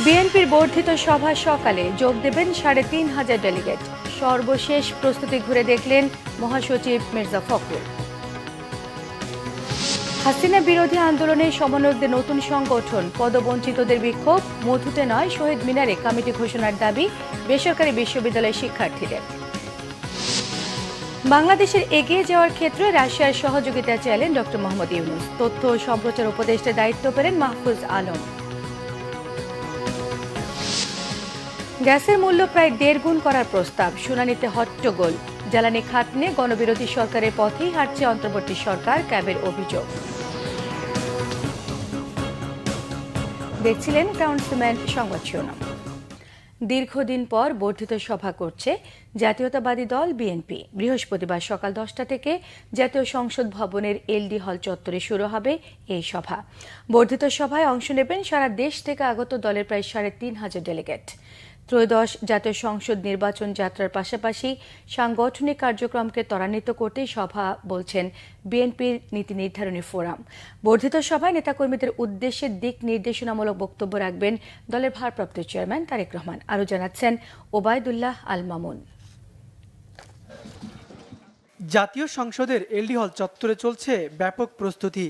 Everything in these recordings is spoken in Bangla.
বিএনপির বর্ধিত সভা সকালে যোগ দেবেন ৩,৫০০ ডেলিগেট। সর্বশেষ প্রস্তুতি ঘুরে দেখলেন মহাসচিব মির্জা ফখরুল। হাসিনা বিরোধী আন্দোলনে সমন্বয়কদের নতুন সংগঠন, পদবঞ্চিতদের বিক্ষোভ, মধুতে নয় শহীদ মিনারে কমিটি ঘোষণার দাবি বেসরকারি বিশ্ববিদ্যালয়ের শিক্ষার্থীদের। বাংলাদেশের এগিয়ে যাওয়ার ক্ষেত্রে রাশিয়ার সহযোগিতা চাইলেন ড. মোহাম্মদ ইউনূস। তথ্য ও সম্প্রচার উপদেষ্টার দায়িত্ব পেলেন মাহফুজ আলম। গ্যাসের মূল্য প্রায় ১.৫ গুণ করার প্রস্তাব, শুনানিতে হট্টগোল। জ্বালানি খাত নিয়ে গণবিরোধী সরকারের পথেই হাঁটছে অন্তর্বর্তী সরকার, ক্যাবের অভিযোগ। দেখছিলেন ক্রাউন সিমেন্ট সংবাদ শিরোনাম। দীর্ঘদিন পর বর্ধিত সভা করছে জাতীয়তাবাদী দল বিএনপি। বৃহস্পতিবার সকাল 10টা থেকে জাতীয় সংসদ ভবনের এলডি হল চত্বরে শুরু হবে এই সভা। বর্ধিত সভায় অংশ নেবেন সারা দেশ থেকে আগত দলের প্রায় ৩,৫০০ ডেলিগেট। ত্রয়োদশ জাতীয় সংসদ নির্বাচন যাত্রার পাশাপাশি সাংগঠনিক কার্যক্রমকে ত্বরান্বিত করতে সভা বলছেন বিএনপির নীতি নির্ধারণী ফোরাম। বর্ধিত সভায় নেতাকর্মীদের উদ্দেশ্যে দিক নির্দেশনামূলক বক্তব্য রাখবেন দলের ভারপ্রাপ্ত চেয়ারম্যান তারেক রহমান। আরও জানাচ্ছেন ওবায়দুল্লাহ আল মামুন। জাতীয় সংসদের এলডি হল চত্বরে চলছে ব্যাপক প্রস্তুতি।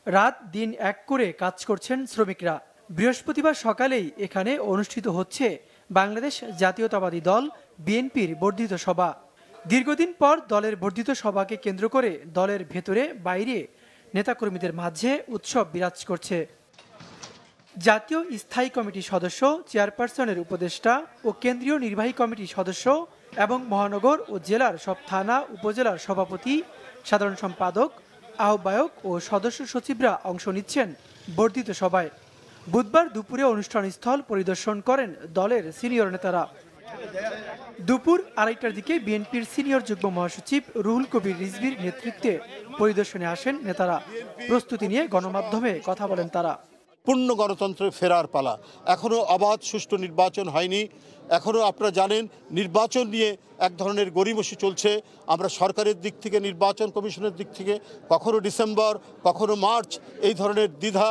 রাত দিন এক করে কাজ করছেন শ্রমিকরা। বৃহস্পতিবার সকালেই এখানে অনুষ্ঠিত হচ্ছে বাংলাদেশ জাতীয়তাবাদী দল বিএনপির বর্ধিত সভা। দীর্ঘদিন পর দলের বর্ধিত সভাকে কেন্দ্র করে দলের ভেতরে বাইরে নেতাকর্মীদের মাঝে উৎসব বিরাজ করছে। জাতীয় স্থায়ী কমিটির সদস্য, চেয়ারপারসনের উপদেষ্টা ও কেন্দ্রীয় নির্বাহী কমিটির সদস্য এবং মহানগর ও জেলার সব থানা উপজেলার সভাপতি, সাধারণ সম্পাদক, আহ্বায়ক ও সদস্য সচিবরা অংশ নিচ্ছেন বর্ধিত সভায়। বুধবার দুপুরে অনুষ্ঠানস্থল পরিদর্শন করেন দলের সিনিয়র নেতারা। দুপুর ২:৩০টার দিকে বিএনপির সিনিয়র যুগ্ম মহাসচিব রুহুল কবির রিজভীর নেতৃত্বে পরিদর্শনে আসেন নেতারা। প্রস্তুতি নিয়ে গণমাধ্যমে কথা বলেন তারা। পূর্ণ গণতন্ত্রে ফেরার পালা। এখনও অবাধ সুষ্ঠু নির্বাচন হয়নি। এখনও আপনারা জানেন নির্বাচন নিয়ে এক ধরনের গড়িমসি চলছে। আমরা সরকারের দিক থেকে, নির্বাচন কমিশনের দিক থেকে কখনো ডিসেম্বর, কখনো মার্চ, এই ধরনের দ্বিধা,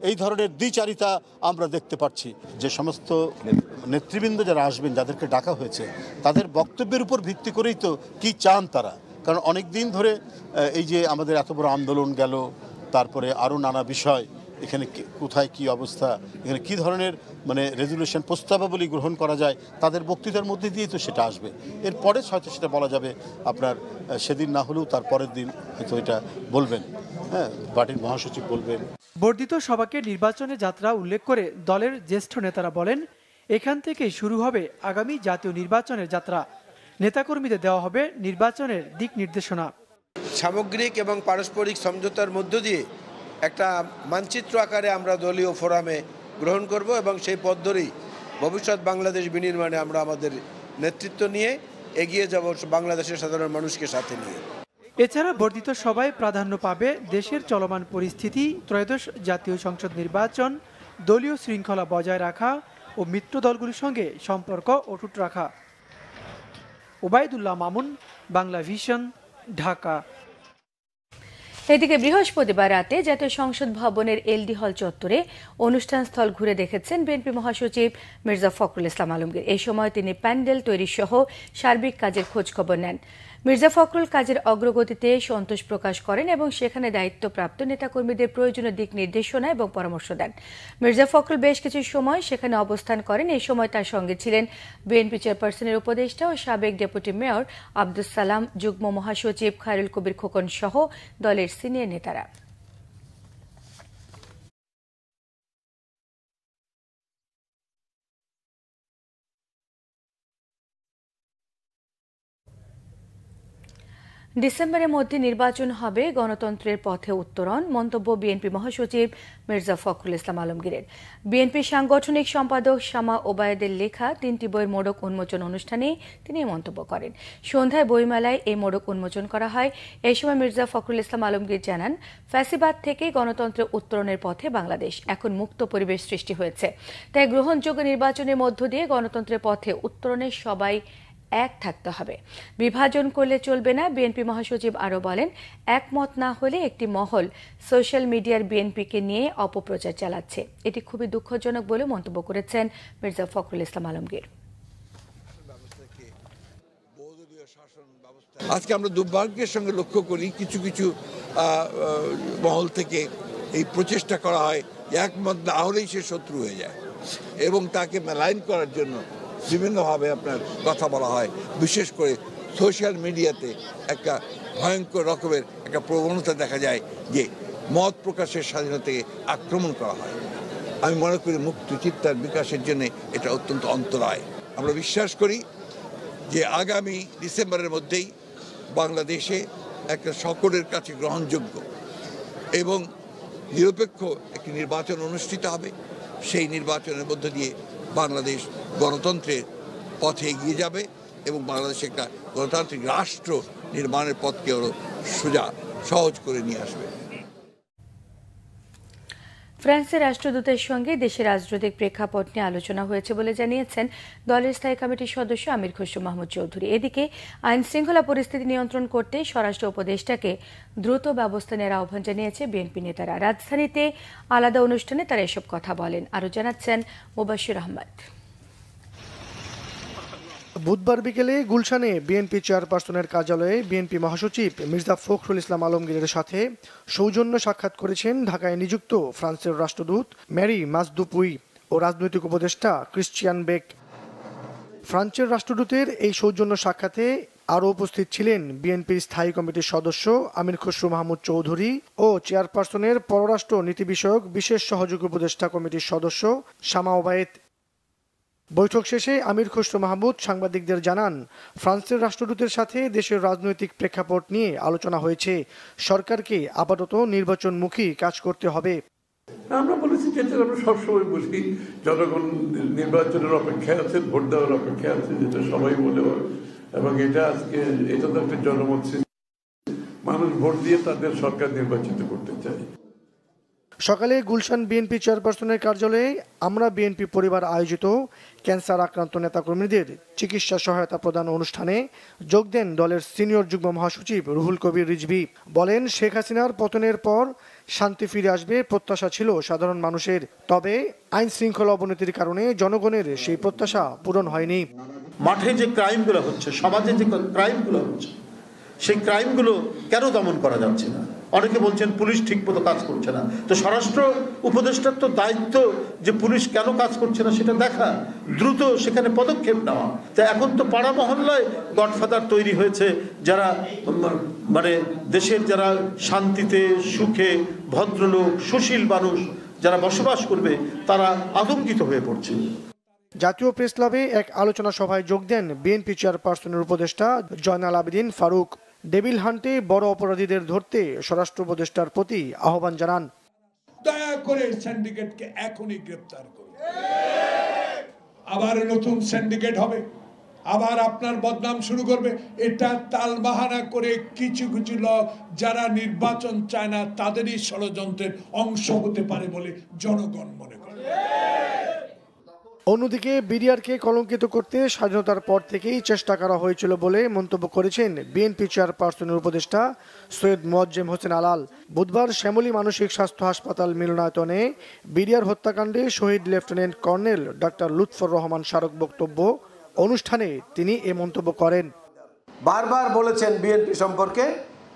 এই ধরনের দ্বিচারিতা আমরা দেখতে পাচ্ছি। যে সমস্ত নেতৃবৃন্দ যারা আসবেন, যাদেরকে ডাকা হয়েছে, তাদের বক্তব্যের উপর ভিত্তি করেই তো কি চান তারা। কারণ অনেক দিন ধরে এই যে আমাদের এত বড় আন্দোলন গেল, তারপরে আরও নানা বিষয়, এখানে কোথায় কি অবস্থা, এখানে কি ধরনের রেজুলেশন প্রস্তাবাবলী গ্রহণ করা যায়, তাদের বক্তৃতার মধ্যে দিয়ে তো সেটা আসবে। এরপরে হয়তো সেটা বলা যাবে, আপনার সেদিন না হলেও তার পরের দিন হয়তো এটা বলবেন, হ্যাঁ, পার্টির মহাসচিব বলবেন। বর্ধিত সভাকে নির্বাচনের যাত্রা উল্লেখ করে দলের জ্যেষ্ঠ নেতারা বলেন, এখান থেকেই শুরু হবে আগামী জাতীয় নির্বাচনের যাত্রা। নেতাকর্মীদের দেওয়া হবে নির্বাচনের দিক নির্দেশনা। সামগ্রিক এবং পারস্পরিক সমঝোতার মধ্য দিয়ে একটা মানচিত্র আকারে আমরা দলীয় ফোরামে গ্রহণ করব এবং সেই পথ ধরেই ভবিষ্যৎ বাংলাদেশ বিনির্মাণে আমরা আমাদের নেতৃত্ব নিয়ে এগিয়ে যাব, বাংলাদেশের সাধারণ মানুষকে সাথে নিয়ে। এছাড়া বর্ধিত সভায় প্রাধান্য পাবে দেশের চলমান পরিস্থিতি, ত্রয়োদশ জাতীয় সংসদ নির্বাচন, দলীয় শৃঙ্খলা বজায় রাখা ও মিত্র দলগুলির সঙ্গে সম্পর্ক অটুট রাখা। ওবায়দুল্লাহ মামুন, বাংলা ভিশন, ঢাকা। এদিকে বৃহস্পতিবার রাতে জাতীয় সংসদ ভবনের এলডি হল চত্বরে অনুষ্ঠানস্থল ঘুরে দেখেছেন বিএনপি মহাসচিব মির্জা ফখরুল ইসলাম আলমগীর। এই সময় তিনি প্যান্ডেল তৈরি সহ সার্বিক কাজের খোঁজখবর নেন। মির্জা ফখরুল কাজের অগ্রগতিতে সন্তোষ প্রকাশ করেন এবং সেখানে দায়িত্বপ্রাপ্ত নেতাকর্মীদের প্রয়োজনীয় দিক নির্দেশনা এবং পরামর্শ দেন। মির্জা ফখরুল বেশ কিছু সময় সেখানে অবস্থান করেন। এই সময় তার সঙ্গে ছিলেন বিএনপি চেয়ারপারসনের উপদেষ্টা ও সাবেক ডেপুটি মেয়র আব্দুস সালাম, যুগ্ম মহাসচিব খায়রুল কবির খোকন সহ দলের সিনিয়র নেতারা। ডিসেম্বরের মধ্যে নির্বাচন হবে, গণতন্ত্রের পথে উত্তরণ, মন্তব্য বিএনপি মহাসচিব মির্জা ফখরুল ইসলাম আলমগীরের। বিএনপির সাংগঠনিক সম্পাদক শামা ওবায়েদের লেখা 3টি বইয়ের মোড়ক উন্মোচন অনুষ্ঠানে তিনি মন্তব্য করেন। সন্ধ্যায় বইমেলায় এই মোড়ক উন্মোচন করা হয়। এই সময় মির্জা ফখরুল ইসলাম আলমগীর জানান, ফ্যাসিবাদ থেকে গণতন্ত্রের উত্তরণের পথে বাংলাদেশ। এখন মুক্ত পরিবেশ সৃষ্টি হয়েছে, তাই গ্রহণযোগ্য নির্বাচনের মধ্য দিয়ে গণতন্ত্রের পথে উত্তরণে সবাই এক থাকতে হবে, বিভাজন করলে চলবে না। বিএনপি মহাসচিব আরও বলেন, একমত না হলে একটি মহল সোশ্যাল মিডিয়ার বিএনপিকে নিয়ে অপপ্রচার চালাচ্ছে। এটি খুবই দুঃখজনক বলে মন্তব্য করেছেন মির্জা ফখরুল ইসলাম আলমগীর। আজকে আমরা দুর্ভাগ্যের সঙ্গে লক্ষ্য করি কিছু কিছু মহল থেকে এই প্রচেষ্টা করা হয় যে একমত না হলেই সে শত্রু হয়ে যায় এবং তাকে মেলাইন করার জন্য বিভিন্নভাবে আপনার কথা বলা হয়। বিশেষ করে সোশ্যাল মিডিয়াতে একটা ভয়ঙ্কর রকমের একটা প্রবণতা দেখা যায় যে মত প্রকাশের স্বাধীনতাকে আক্রমণ করা হয়। আমি মনে করি মুক্ত চিন্তার বিকাশের জন্য এটা অত্যন্ত অন্তরায়। আমরা বিশ্বাস করি যে আগামী ডিসেম্বরের মধ্যেই বাংলাদেশে একটা সকলের কাছে গ্রহণযোগ্য এবং নিরপেক্ষ একটি নির্বাচন অনুষ্ঠিত হবে। সেই নির্বাচনের মধ্য দিয়ে বাংলাদেশ গণতন্ত্রের পথে এগিয়ে যাবে এবং বাংলাদেশ একটা গণতান্ত্রিক রাষ্ট্র নির্মাণের পথকে আরও সহজ করে নিয়ে আসবে। ফ্রান্সের রাষ্ট্রদূতের সঙ্গে দেশের রাজনৈতিক প্রেক্ষাপট নিয়ে আলোচনা হয়েছে বলে জানিয়েছেন দলের স্থায়ী কমিটির সদস্য আমির খসরু মাহমুদ চৌধুরী। এদিকে আইন শৃঙ্খলা পরিস্থিতি নিয়ন্ত্রণ করতে স্বরাষ্ট্র উপদেষ্টাকে দ্রুত ব্যবস্থা নেওয়ার আহ্বান জানিয়েছে বিএনপি নেতারা। রাজধানীতে আলাদা অনুষ্ঠানে তারা এসব কথা বলেন। আরও জানাচ্ছেন মুবাশির আহমদ। বুধবার বিকেলে গুলশানে বিএনপি চেয়ারপারসনের কার্যালয়ে বিএনপি মহাসচিব মির্জা ফখরুল ইসলাম আলমগীরের সাথে সৌজন্য সাক্ষাৎ করেছেন ঢাকায় নিযুক্ত ফ্রান্সের রাষ্ট্রদূত ম্যারি মাসদুপুই ও রাজনৈতিক উপদেষ্টা ক্রিশ্চিয়ান বেক। ফ্রান্সের রাষ্ট্রদূতের এই সৌজন্য সাক্ষাতে আরও উপস্থিত ছিলেন বিএনপির স্থায়ী কমিটির সদস্য আমির খসরু মাহমুদ চৌধুরী ও চেয়ারপারসনের পররাষ্ট্র নীতি বিষয়ক বিশেষ সহযোগী উপদেষ্টা কমিটির সদস্য শামা ওবায়েদ। বৈঠক শেষে আমির খসরু মাহমুদ সাংবাদিকদের জানান, ফ্রান্সের রাষ্ট্রদূতের সাথে দেশের রাজনৈতিক প্রেক্ষাপট নিয়ে আলোচনা হয়েছে। সরকারকে আপাতত নির্বাচনমুখী কাজ করতে হবে। আমরা বলেছি যেটা আমরা সবসময় বলি, জনগণ নির্বাচনের অপেক্ষায় আছে, ভোট দেওয়ার অপেক্ষায় আছে, যেটা সবাই বলে। এবং এটা আজকে এটা তো একটা জনমত, মানুষ ভোট দিয়ে তাদের সরকার নির্বাচিত করতে চায়। সকালে গুলশান বিএনপি চেয়ারপারসনের কার্যালয়ে আমরা বিএনপি পরিবার আয়োজিত ক্যান্সার আক্রান্ত নেতাকর্মীদের চিকিৎসা সহায়তা প্রদান অনুষ্ঠানে যোগ দেন দলের সিনিয়র যুগ্ম মহাসচিব রুহুল কবির রিজভী। বলেন, শেখ হাসিনার পতনের পর শান্তি ফিরে আসবে প্রত্যাশা ছিল সাধারণ মানুষের, তবে আইন শৃঙ্খলা অবনতির কারণে জনগণের সেই প্রত্যাশা পূরণ হয়নি। মাঠে যে ক্রাইমগুলো হচ্ছে, সমাজে যে ক্রাইমগুলো হচ্ছে, সেই ক্রাইমগুলো কেন দমন করা যাচ্ছে না? অনেকে বলছেন পুলিশ ঠিকমতো কাজ করছে না। তো স্বরাষ্ট্র উপদেষ্টার তো দায়িত্ব যে পুলিশ কেন কাজ করছে না সেটা দেখা, দ্রুত সেখানে পদক্ষেপ নেওয়া। তো এখন তো পাড়া মহল্লায় গডফাদার তৈরি হয়েছে, যারা মানে দেশের যারা শান্তিতে সুখে ভদ্রলোক সুশীল মানুষ যারা বসবাস করবে তারা আতঙ্কিত হয়ে পড়ছে। জাতীয় প্রেস ক্লাবে এক আলোচনা সভায় যোগ দেন বিএনপি চেয়ারপারসনের উপদেষ্টা জয়নাল আবেদিন ফারুক। ডেভিল হান্টে বড় অপরাধীদের ধরতে স্বরাষ্ট্র উপদেষ্টার প্রতি আহ্বান জানান, দয়া করে সিন্ডিকেটকে এখনই গ্রেফতার করুন। আবার নতুন সিন্ডিকেট হবে, আবার আপনার বদনাম শুরু করবে। এটা তালবাহানা করে কিছু কিছু লোক যারা নির্বাচন চায় না তাদেরই ষড়যন্ত্রের অংশ হতে পারে বলে জনগণ মনে করে। অন্যদিকে বিডিআরকে কলঙ্কিত করতে স্বাধীনতার পর থেকেই চেষ্টা করা হয়েছিল বলে মন্তব্য করেছেন বিএনপি চেয়ারপারসনের উপদেষ্টা সৈয়দ মোয়াজ্জেম হোসেন আলাল। বুধবার শ্যামলী মানসিক স্বাস্থ্য হাসপাতাল মিলনায়তনে বিডিআর হত্যাকাণ্ডে শহীদ lieutenant colonel doctor Lutfar Rahman স্মারক বক্তব্য অনুষ্ঠানে তিনি এ মন্তব্য করেন। বারবার বলেছেন বিএনপি সম্পর্কে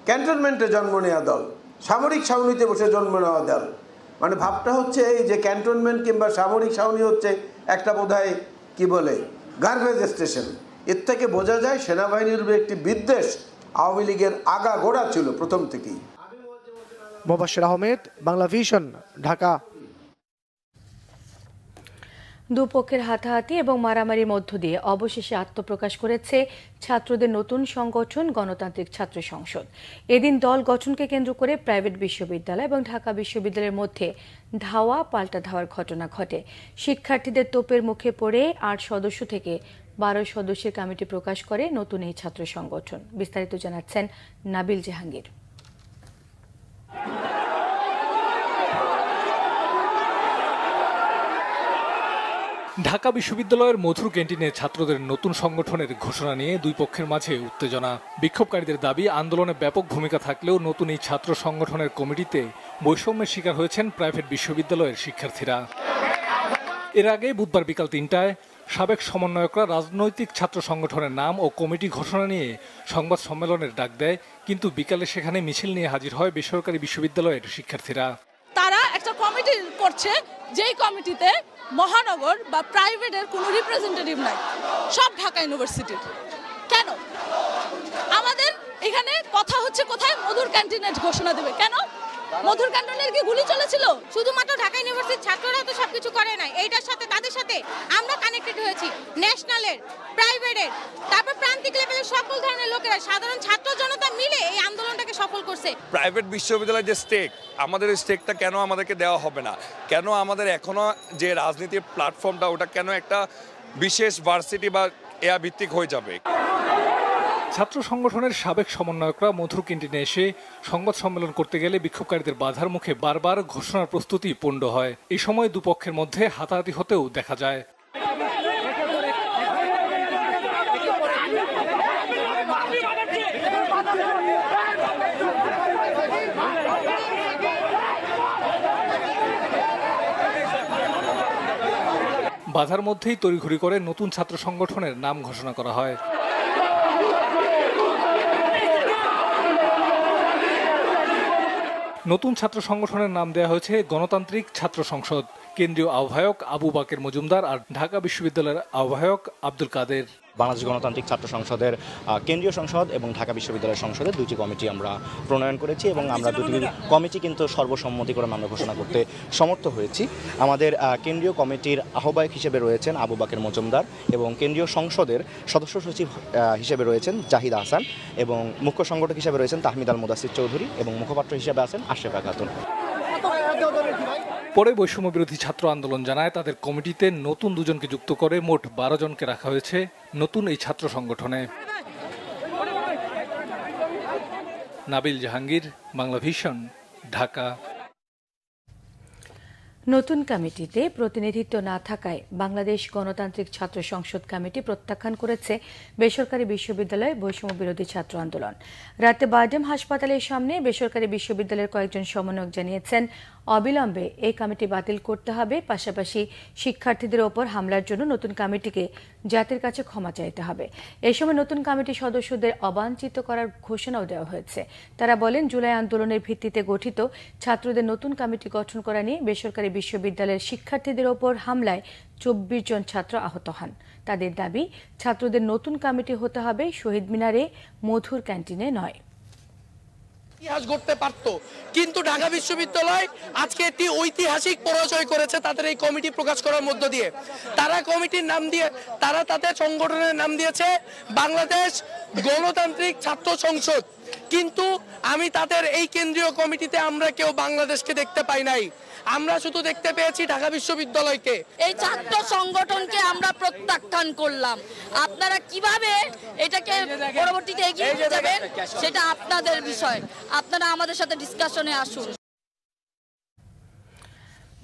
ক্যান্টনমেন্টে জন্ম নেওয়া দল, সামরিক ছাউনিতে বসে জন্ম নেওয়া দল। মানে ভাবটা হচ্ছে এই যে ক্যান্টনমেন্ট কিংবা সামরিক ছাউনি হচ্ছে একটা বোধহয় কি বলে গার্বেজ স্টেশন। এর থেকে বোঝা যায় সেনাবাহিনীর একটি বিদ্বেষ আওয়ামী লীগের আগা গোড়া ছিল প্রথম থেকেই। মুবাশির আহমেদ, বাংলা ভিশন, ঢাকা। দুপক্ষের হাতাহাতি এবং মারামারির মধ্য দিয়ে অবশেষে আত্মপ্রকাশ করেছে ছাত্রদের নতুন সংগঠন গণতান্ত্রিক ছাত্র সংসদ। এদিন দল গঠনকে কেন্দ্র করে প্রাইভেট বিশ্ববিদ্যালয় এবং ঢাকা বিশ্ববিদ্যালয়ের মধ্যে ধাওয়া পাল্টা ধাওয়ার ঘটনা ঘটে। শিক্ষার্থীদের তোপের মুখে পড়ে ৮ সদস্য থেকে ১২ সদস্যের কমিটি প্রকাশ করে নতুন এই ছাত্র সংগঠন। বিস্তারিত জানাচ্ছেন নাবিল জাহাঙ্গীর। ঢাকা বিশ্ববিদ্যালয়ের মধুর ক্যান্টিনে ছাত্রদের নতুন সংগঠনের ঘোষণা নিয়ে দুই পক্ষের মাঝে উত্তেজনা। বিক্ষোভকারীদের দাবি, আন্দোলনে ব্যাপক ভূমিকা থাকলেও নতুন এই ছাত্র সংগঠনের কমিটিতে বৈষম্যের শিকার হয়েছেন প্রাইভেট বিশ্ববিদ্যালয়ের শিক্ষার্থীরা। এর আগে বুধবার বিকাল ৩টায় সাবেক সমন্বয়করা রাজনৈতিক ছাত্র সংগঠনের নাম ও কমিটি ঘোষণা নিয়ে সংবাদ সম্মেলনের ডাক দেয়, কিন্তু বিকালে সেখানে মিছিল নিয়ে হাজির হয় বেসরকারি বিশ্ববিদ্যালয়ের শিক্ষার্থীরা। তারা একটা কমিটি করছে, যেই কমিটিতে মহানগর বা প্রাইভেটের কোনো রিপ্রেজেন্টেটিভ নাই, সব ঢাকা ইউনিভার্সিটির। কেন? আমাদের এখানে কথা হচ্ছে কোথায় মধুর ক্যান্টিনের ঘোষণা দেবে। কেন? মধুর ক্যান্টিনের কি গুলি চলেছিল? শুধুমাত্র ঢাকা ইউনিভার্সিটির ছাত্ররা তো সবকিছু করে নাই, এইটার সাথে তাদের সাথে আমরা কানেক্টেড হয়েছি, ন্যাশনালের, প্রাইভেটের, তারপর প্রান্তিক লেভেলের সকল ধরনের লোকেরা, সাধারণ ছাত্র জনতা মিলে এই আন্দোলনটাকে সফল করছে। প্রাইভেট বিশ্ববিদ্যালয়ের যে স্টেক, আমাদের স্টেকটা কেন আমাদেরকে দেওয়া হবে না? কেন আমাদের এখনো যে রাজনীতির প্ল্যাটফর্মটা, ওটা কেন একটা বিশেষ ভার্সিটি বা এয়া ভিত্তিক হয়ে যাবে? ছাত্র সংগঠনের সাবেক সমন্বয়করা মধুর ক্যান্টিনে এসে সংবাদ সম্মেলন করতে গেলে বিক্ষোভকারীদের বাধার মুখে বারবার ঘোষণার প্রস্তুতি পণ্ড হয়। এই সময় দুপক্ষের মধ্যে হাতাহাতি হতেও দেখা যায়। বাধার মধ্যেই তড়িঘড়ি করে নতুন ছাত্র সংগঠনের নাম ঘোষণা করা হয়। নতুন ছাত্র সংগঠনের নাম দেওয়া হয়েছে গণতান্ত্রিক ছাত্র সংসদ। কেন্দ্রীয় আহ্বায়ক আবু বাকের মজুমদার আর ঢাকা বিশ্ববিদ্যালয়ের আহ্বায়ক আব্দুল কাদের। বাংলাদেশ গণতান্ত্রিক ছাত্র সংসদের কেন্দ্রীয় সংসদ এবং ঢাকা বিশ্ববিদ্যালয় সংসদের দুটি কমিটি আমরা প্রণয়ন করেছি এবং আমরা দুটি কমিটি কিন্তু সর্বসম্মতিক্রমে আমরা ঘোষণা করতে সমর্থ হয়েছি। আমাদের কেন্দ্রীয় কমিটির আহ্বায়ক হিসেবে রয়েছেন আবু বাকের মজুমদার এবং কেন্দ্রীয় সংসদের সদস্য সচিব হিসেবে রয়েছেন জাহিদ আহসান এবং মুখ্য সংগঠক হিসেবে রয়েছেন তাহমিদ আল মুদাসির চৌধুরী এবং মুখপাত্র হিসেবে আছেন আশরাফা খাতুন। পরে বৈষম্য বিরোধী ছাত্র আন্দোলন জানায় তাদের কমিটিতে নতুন দুজনকে যুক্ত করে মোট 12 জনকে রাখা হয়েছে নতুন এই ছাত্র সংগঠনে। নাবিল জাহাঙ্গীর, বাংলা ভিশন, ঢাকা। নতুন কমিটিতে প্রতিনিধিত্ব না থাকায় বাংলাদেশ গণতান্ত্রিক ছাত্র সংসদ কমিটি প্রত্যাখ্যান করেছে বেসরকারি বিশ্ববিদ্যালয় বৈষম্য বিরোধী ছাত্র আন্দোলন। রাতে বারডেম হাসপাতালের সামনে বেসরকারি বিশ্ববিদ্যালয়ের কয়েকজন সমন্বয়ক জানিয়েছেন, অবিলম্বে এই কমিটি বাতিল করতে হবে, পাশাপাশি শিক্ষার্থীদের ওপর হামলার জন্য নতুন কমিটিকে জাতির কাছে ক্ষমা চাইতে হবে। এ সময় নতুন কমিটির সদস্যদের অবাঞ্ছিত করার ঘোষণাও দেওয়া হয়েছে। তারা বলেন, জুলাই আন্দোলনের ভিত্তিতে গঠিত ছাত্রদের নতুন কমিটি গঠন করা নিয়ে বেসরকারি বিশ্ববিদ্যালয়ের শিক্ষার্থীদের ওপর হামলায় 24 জন ছাত্র আহত হন। তাদের দাবি, ছাত্রদের নতুন কমিটি হতে হবে শহীদ মিনারে, মধুর ক্যান্টিনে নয়। ইতিহাস গড়তে পারত, কিন্তু ঢাকা বিশ্ববিদ্যালয় আজকে একটি ঐতিহাসিক পরাজয় করেছে তাদের এই কমিটি প্রকাশ করার মধ্য দিয়ে। তারা কমিটির নাম দিয়ে, তারা তাদের সংগঠনের নাম দিয়েছে বাংলাদেশ গণতান্ত্রিক ছাত্র সংসদ, কিন্তু আমি তাদের এই কেন্দ্রীয় কমিটিতে আমরা কেউ বাংলাদেশকে দেখতে পাই নাই। আমরা শুধু দেখতে পেয়েছি ঢাকা বিশ্ববিদ্যালয়কে। এই ছাত্র সংগঠনকে আমরা প্রত্যাখ্যান করলাম। আপনারা কিভাবে এটাকে পরবর্তীতে এগিয়ে নিয়ে যাবেন সেটা আপনাদের বিষয়, আপনারা আমাদের সাথে ডিসকাশনে আসুন।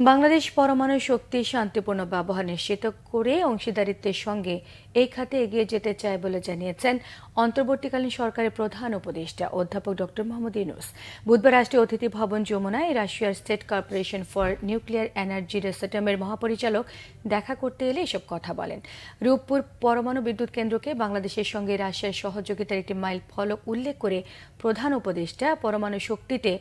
বাংলাদেশ পরমাণু শক্তি শান্তিপূর্ণ ব্যবহার নিশ্চিত করে অংশীদারিত্বের সঙ্গে এই খাতে এগিয়ে যেতে চায় বলে জানিয়েছেন অন্তর্বর্তীকালীন সরকারের প্রধান উপদেষ্টা অধ্যাপক ডক্টর মোহাম্মদ ইউনূস। বুধবার রাষ্ট্রীয় অতিথি ভবন যমুনায় রাশিয়ার state corporation for nuclear energy রোসাটমের মহাপরিচালক দেখা করতে এলে এসব কথা বলেন। রূপপুর পরমাণু বিদ্যুৎ কেন্দ্রকে বাংলাদেশের সঙ্গে রাশিয়ার সহযোগিতার একটি মাইল ফলক উল্লেখ করে প্রধান উপদেষ্টা পরমাণু শক্তিতে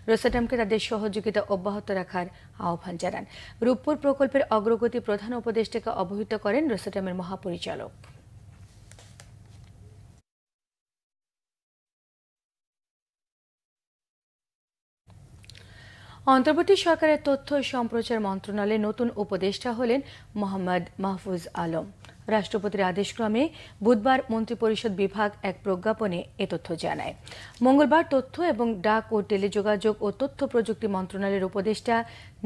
রোসাটমকে তাদের সহযোগিতা অব্যাহত রাখার আহ্বান জানান। রূপপুর প্রকল্পের অগ্রগতি প্রধান উপদেষ্টাকে অবহিত করেন রোসাটমের মহাপরিচালক। অন্তর্বর্তী সরকারের তথ্য সম্প্রচার মন্ত্রণালয়ের নতুন উপদেষ্টা হলেন মোহাম্মদ মাহফুজ আলম। রাষ্ট্রপতির আদেশক্রমে বুধবার মন্ত্রিপরিষদ বিভাগ এক প্রজ্ঞাপনে এ তথ্য জানায়। মঙ্গলবার তথ্য এবং ডাক ও টেলিযোগাযোগ ও তথ্য প্রযুক্তি মন্ত্রণালয়ের উপদেষ্টা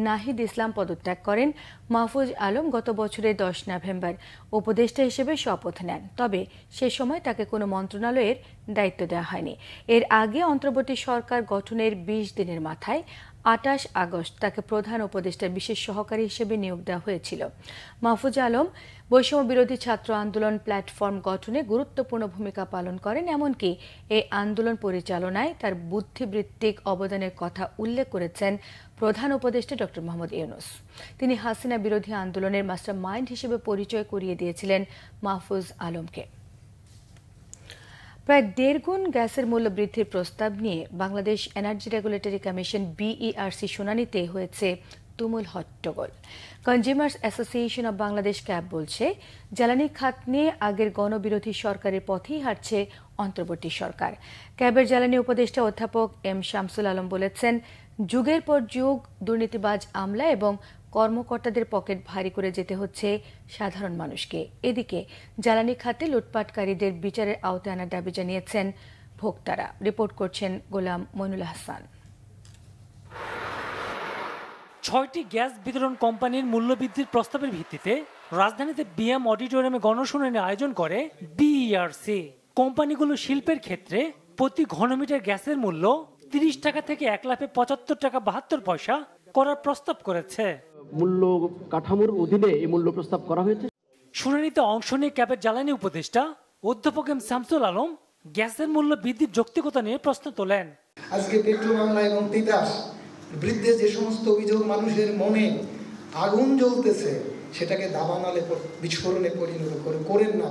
নাহিদ ইসলাম পদত্যাগ করেন। মাহফুজ আলম গত বছরের 10 নভেম্বর উপদেষ্টা হিসেবে শপথ নেন, তবে সে সময় তাকে কোনো মন্ত্রণালয়ের দায়িত্ব দেওয়া হয়নি। এর আগে অন্তর্বর্তী সরকার গঠনের 20 দিনের মাথায় 28 আগস্ট তাকে প্রধান উপদেষ্টার বিশেষ সহকারী হিসেবে নিয়োগ দেওয়া হয়েছিল। মাহফুজা আলম বৈষম্য বিরোধী ছাত্র আন্দোলন প্ল্যাটফর্ম গঠনে গুরুত্বপূর্ণ ভূমিকা পালন করেন, এমনকি এই আন্দোলন পরিচালনায় তার বুদ্ধিবৃত্তিক অবদানের কথা উল্লেখ করেছেন প্রধান উপদেষ্টা ডক্টর মোহাম্মদ ইউনূস। তিনি হাসিনা বিরোধী আন্দোলনের মাস্টার মাইন্ড হিসেবে পরিচয় করিয়ে দিয়েছিলেন মাহফুজ আলমকে। প্রায় 1.5 গুণ গ্যাসের মূল্য বৃদ্ধির প্রস্তাব নিয়ে Bangladesh energy regulatory commission BERC শুনানিতে হয়েছে তুমুল হট্টগোল। Consumers association of Bangladesh CAB বলছে, জ্বালানি খাত নিয়ে আগের গণবিরোধী সরকারের পথেই হাঁটছে অন্তর্বর্তী সরকার। ক্যাবের জ্বালানি উপদেষ্টা অধ্যাপক এম শামসুল আলম বলেছেন, যুগের পর যুগ দুর্নীতিবাজ আমলা এবং কর্মকর্তাদের পকেট ভারী করে যেতে হচ্ছে সাধারণ মানুষকে। এদিকে জ্বালানি খাতে লুটপাটকারীদের বিচারের আওতায় আনার দাবি জানিয়েছেন ভোক্তারা। রিপোর্ট করছেন গোলাম মইনুল হাসান। 6টি গ্যাস বিতরণ কোম্পানির মূল্যবৃদ্ধির প্রস্তাবের ভিত্তিতে রাজধানীতে বিএম অডিটোরিয়ামে গণশুনানি আয়োজন করে বিইআরসি। কোম্পানিগুলো শিল্পের ক্ষেত্রে প্রতি ঘনমিটার গ্যাসের মূল্য 30 টাকা থেকে 1,75 টাকা 72 পয়সা করার প্রস্তাব করেছে। মূল্য কাঠামোর অধীনে এই মূল্য প্রস্তাব করা হয়েছে। শুনানিতে অংশ নিয়ে ক্যাবের জ্বালানি উপদেষ্টা অধ্যাপক এম শামসুল আলম গ্যাসের মূল্য বৃদ্ধির যৌক্তিকতা নিয়ে প্রশ্ন তোলেন। আজকে পেট্রো বাংলা এবং তিতাস বৃদ্ধে যে সমস্ত অভিযোগ মানুষের মনে আগুন জ্বলতেছে, সেটাকে দাবানলে বিস্ফোরণে পরিণত করেন না।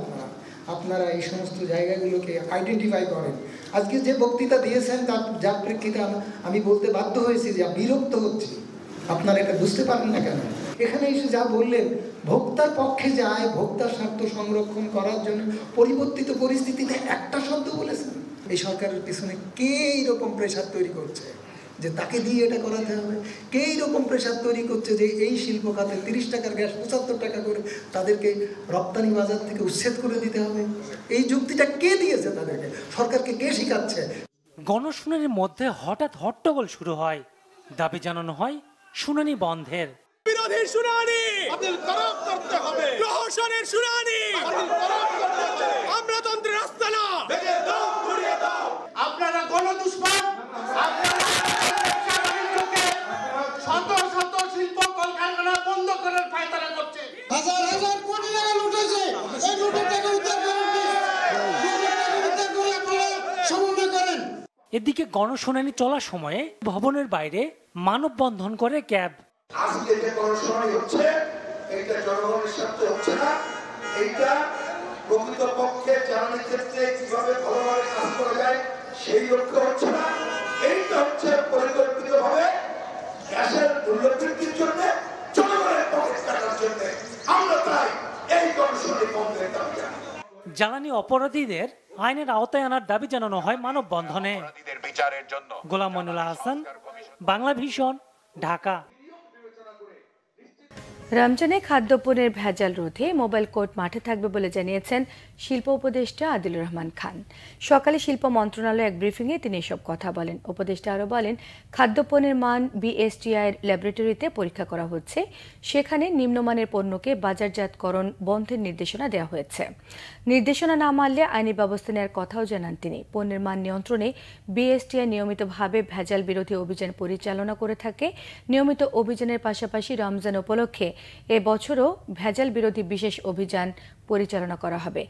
আপনারা এই সমস্ত জায়গাগুলোকে আইডেন্টিফাই করেন। আজকে যে বক্তৃতা দিয়েছেন যার প্রেক্ষিতে আমি বলতে বাধ্য হয়েছি যে বিরক্ত হচ্ছি। আপনারা এটা বুঝতে পারেন না কেন? এখানে এসে যা বললেন, ভোক্তার পক্ষে যায়, ভোক্তার স্বার্থ সংরক্ষণ করার জন্য পরিবর্তিত পরিস্থিতিতে একটা শব্দ বলেছেন। এই সরকারের পিছনে কে এইরকম প্রেশার তৈরি করছে যে তাকে দিয়ে এটা করাতে হবে? কে এইরকম প্রেশার তৈরি করছে যে এই শিল্প খাতে 30 টাকার গ্যাস 75 টাকা করে তাদেরকে রপ্তানি বাজার থেকে উচ্ছেদ করে দিতে হবে? এই যুক্তিটা কে দিয়েছে তাদেরকে? সরকারকে কে শিখাচ্ছে? গণশুনানির মধ্যে হঠাৎ হট্টগোল শুরু হয়। দাবি জানানো হয় শুনানি বন্ধের। বিরোধী শুনানি বাতিল করতে হবে, প্রহসনের শুনানি বাতিল করতে হবে, আমলাতন্ত্রের রাস্তা না, ভেঙে দাও, ঘুরিয়ে দাও। আপনারা গণদুষ্কর, আপনারা শত শত শিল্প কলকারখানা বন্ধ করার ফায়দারা করছে। হাজার হাজার কোটি টাকা লুটেছে। এই লুটের টাকা উদ্ধার করেন। এদিকে গণশুনানি চলার সময়ে ভবনের বাইরে মানববন্ধন করে ক্যাব। আজকে যে গণশুনানি হচ্ছে, এটা জনগণের স্বার্থে হচ্ছে না, এটা প্রকৃতপক্ষে জ্বালানি ক্ষেত্রে কিভাবে ভালোভাবে কাজ করা যায় সেই লক্ষ্য হচ্ছে না। এইটা হচ্ছে পরিকল্পিতভাবে গ্যাসের মূল্য বৃদ্ধির জন্য, জনগণের পকেট কাটার জন্য। আমরা তাই এই গণশুনানি বন্ধের দাবি জানাই। জ্বালানি অপরাধীদের আইনের আওতায় আনার দাবি জানানো হয় মানববন্ধনে। গোলাম মইনুল হাসান, বাংলা ভিশন, ঢাকা। রমজানে খাদ্যপণ্যের ভেজাল রোধে মোবাইল কোর্ট মাঠে থাকবে বলে জানিয়েছেন শিল্প উপদেষ্টা আদিলুর রহমান খান। সকালে শিল্প মন্ত্রণালয়ে এক ব্রিফিংয়ে তিনি এসব কথা বলেন। উপদেষ্টা আরও বলেন, খাদ্যপণ্যের মান বিএসটিআই ল্যাবরেটরিতে পরীক্ষা করা হচ্ছে, সেখানে নিম্নমানের পণ্যকে বাজারজাতকরণ বন্ধের নির্দেশনা দেওয়া হয়েছে। নির্দেশনা না মানলে আইনি ব্যবস্থা নেওয়ার কথাও জানান তিনি। পণ্যের মান নিয়ন্ত্রণে বিএসটিআই নিয়মিতভাবে ভেজাল বিরোধী অভিযান পরিচালনা করে থাকে। নিয়মিত অভিযানের পাশাপাশি রমজান উপলক্ষে এবছরও ভেজাল বিরোধী বিশেষ অভিযান পরিচালনা করা হবে।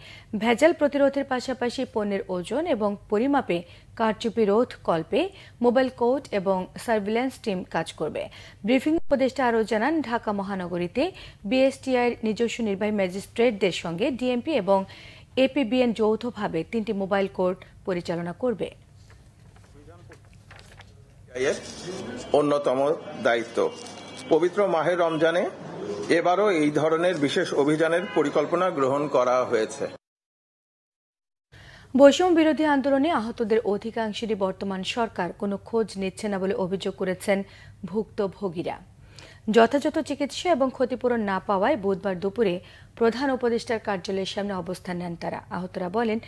ভেজাল প্রতিরোধের পাশাপাশি পণ্যের ওজন এবং পরিমাপে কারচুপি রোধ কল্পে মোবাইল কোর্ট এবং সার্ভিল্যান্স টিম কাজ করবে। ব্রিফিং উপদেষ্টা আরও জানান, ঢাকা মহানগরীতে বিএসটিআইয়ের নিজস্ব নির্বাহী ম্যাজিস্ট্রেটদের সঙ্গে ডিএমপি এবং এপিবিএন যৌথভাবে 3টি মোবাইল কোর্ট পরিচালনা করবে। অন্যতম দায়িত্ব। পবিত্র মাহে রমজানে এবারও এই ধরনের বিশেষ অভিযানের পরিকল্পনা গ্রহণ করা হয়েছে। বৈষম্য বিরোধী আন্দোলনে আহতদের অধিকাংশেরই বর্তমান সরকার কোনো খোঁজ নিচ্ছে না বলে অভিযোগ করেছেন ভুক্তভোগীরা। যথাযথ চিকিৎসা এবং ক্ষতিপূরণ না পাওয়ায় বুধবার দুপুরে প্রধান উপদেষ্টার কার্যালয়ের সামনে অবস্থান নেন তারা। আহতরা বলেন,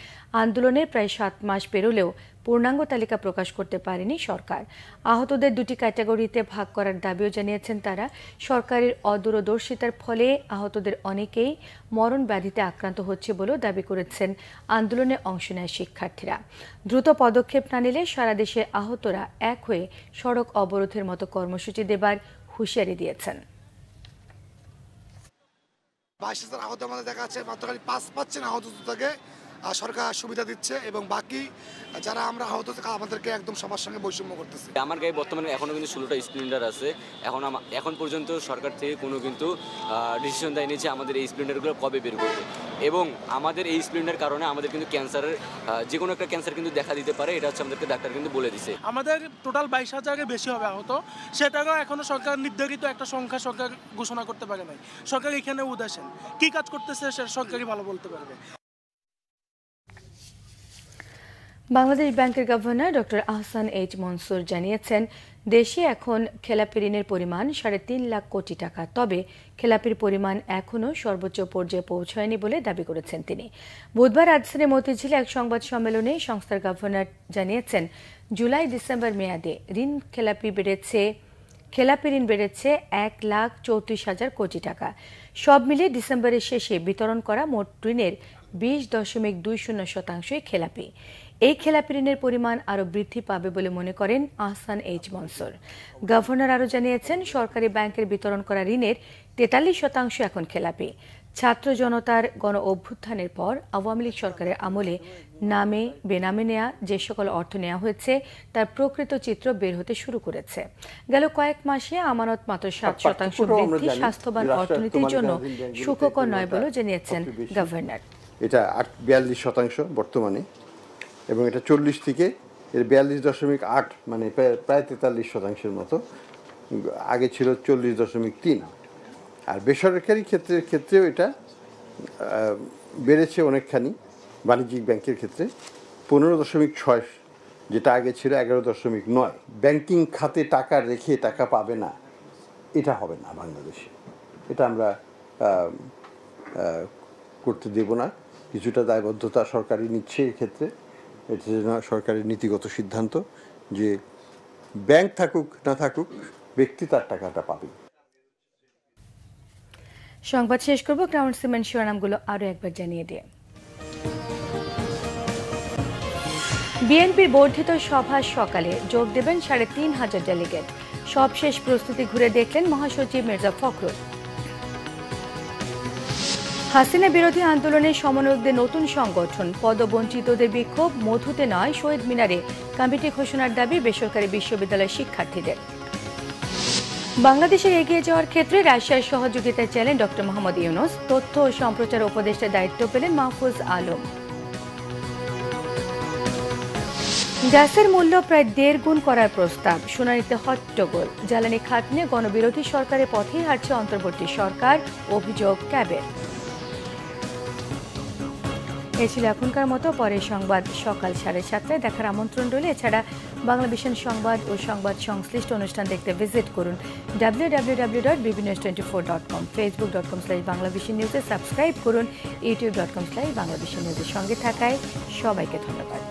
আন্দোলনের প্রায় 7 মাস পেরোলেও পূর্ণাঙ্গ তালিকা প্রকাশ করতে পারেনি সরকার। আহতদের 2টি ক্যাটাগরিতে ভাগ করার দাবিও জানিয়েছেন তারা। সরকারের অদূরদর্শিতার ফলে আহতদের অনেকেই মরণ ব্যাধিতে আক্রান্ত হচ্ছে বলেও দাবি করেছেন আন্দোলনে অংশ নেয় শিক্ষার্থীরা। দ্রুত পদক্ষেপ না নিলে সারা দেশে আহতরা এক হয়ে সড়ক অবরোধের মতো কর্মসূচি দেবার হুঁশিয়ারি দিয়েছেন। 22,000 আহত আমাদের দেখা যাচ্ছে, মাত্র 5% আহত থেকে সরকার সুবিধা দিচ্ছে এবং বাকি যারা আমরা আহত আমাদেরকে একদম সবার সঙ্গে বৈষম্য করতেছে। আমার গায়ে বর্তমানে এখনো কিন্তু 16টা স্প্লেন্ডার আছে। এখন পর্যন্ত সরকার থেকে কোনো কিন্তু ডিসিশন দেয়নি যে আমাদের এই স্প্লেন্ডারগুলো কবে বের করবে, এবং আমাদের এই স্প্লেন্ডার কারণে আমাদের কিন্তু ক্যান্সারের যে কোনো একটা ক্যান্সার কিন্তু দেখা দিতে পারে, এটা হচ্ছে আমাদেরকে ডাক্তার কিন্তু বলে দিছে। আমাদের টোটাল 22,000-এর বেশি হবে আহত, সেটাও এখনো সরকার নির্ধারিত একটা সংখ্যা সরকার ঘোষণা করতে পারে নাই। সরকার এখানে উদাসীন, কি কাজ করতেছে সেটা সরকারই ভালো বলতে পারবে। বাংলাদেশ ব্যাংকের governor doctor Ahsan H Mansur জানিয়েছেন, দেশে এখন খেলাপি ঋণের পরিমাণ 3.5 লাখ কোটি টাকা। তবে খেলাপির পরিমাণ এখনও সর্বোচ্চ পর্যায়ে পৌঁছায়নি বলে দাবি করেছেন তিনি। বুধবার রাজধানীর মতিঝিলে এক সংবাদ সম্মেলনে সংস্থার গভর্নর জানিয়েছেন, জুলাই-ডিসেম্বর মেয়াদে খেলাপি ঋণ বেড়েছে 1,34,000 কোটি টাকা। সব মিলিয়ে ডিসেম্বরের শেষে বিতরণ করা মোট ঋণের 20.20% খেলাপি। এই খেলাপি ঋণের পরিমাণ আরও বৃদ্ধি পাবে বলে মনে করেন আহসান এইচ মনসুর। গভর্নর আরও জানিয়েছেন, সরকারি ব্যাংকের বিতরণ করা ঋণের 43% এখন খেলাপি। ছাত্র জনতার গণ অভ্যুত্থানের পর আওয়ামী লীগ সরকারের আমলে নামে বেনামে নেয়া যে সকল অর্থ নেওয়া হয়েছে তার প্রকৃত চিত্র বের হতে শুরু করেছে। গেল কয়েক মাসে আমানত মাত্র 7% বৃদ্ধি স্বাস্থ্যবান অর্থনীতির জন্য সুখকর নয় বলেও জানিয়েছেন গভর্নর। এটা 42% বর্তমানে, এবং এটা 40 থেকে এর 42.8, মানে প্রায় 43% মতো। আগে ছিল 40.3। আর বেসরকারি ক্ষেত্রেও এটা বেড়েছে অনেকখানি। বাণিজ্যিক ব্যাংকের ক্ষেত্রে 15.6, যেটা আগে ছিল 11.9। ব্যাংকিং খাতে টাকা রেখে টাকা পাবে না, এটা হবে না বাংলাদেশে। এটা আমরা করতে দেব না। কিছুটা দায়বদ্ধতা সরকারই নিচ্ছে এক্ষেত্রে। এটা সরকারের নীতিগত সিদ্ধান্ত যে ব্যাংক থাকুক না থাকুক, ব্যক্তি তার টাকাটা পাবে। সংবাদ শেষ করব ক্রাউন সিমেন্ট শিরোনামগুলো আরও একবার জানিয়ে দিয়ে। বিএনপির বর্ধিত সভা সকালে যোগ দেবেন 3,500 ডেলিগেট। সবশেষ প্রস্তুতি ঘুরে দেখলেন মহাসচিব মির্জা ফখরুল। হাসিনা বিরোধী আন্দোলনের সমন্বয়কদের নতুন সংগঠন, পদবঞ্চিতদের বিক্ষোভ মধুতে নয় শহীদ মিনারে কমিটি ঘোষণার দাবি বেসরকারি বিশ্ববিদ্যালয়ের শিক্ষার্থীদের। বাংলাদেশের এগিয়ে যাওয়ার ক্ষেত্রে রাশিয়ার সহযোগিতা চাইলেন ডক্টর মোহাম্মদ ইউনূস। তথ্য ও সম্প্রচার উপদেষ্টার দায়িত্ব পেলেন মাহফুজ আলম। গ্যাসের মূল্য প্রায় 1.5 গুণ করার প্রস্তাব, শুনানিতে হট্টগোল। জ্বালানি খাত নিয়ে গণবিরোধী সরকারের পথেই হাঁটছে অন্তর্বর্তী সরকার, অভিযোগ ক্যাবের। এ ছিল এখনকার মতো। পরের সংবাদ সকাল 7:30টায় দেখার আমন্ত্রণ রইল। এছাড়া বাংলাভিশন সংবাদ ও সংবাদ সংশ্লিষ্ট অনুষ্ঠান দেখতে ভিজিট করুন www.bbnews24.com, facebook.com/banglavishnnews-এ সাবস্ক্রাইব করুন, youtube.com/banglavishnnews-এর সঙ্গে থাকায় সবাইকে ধন্যবাদ।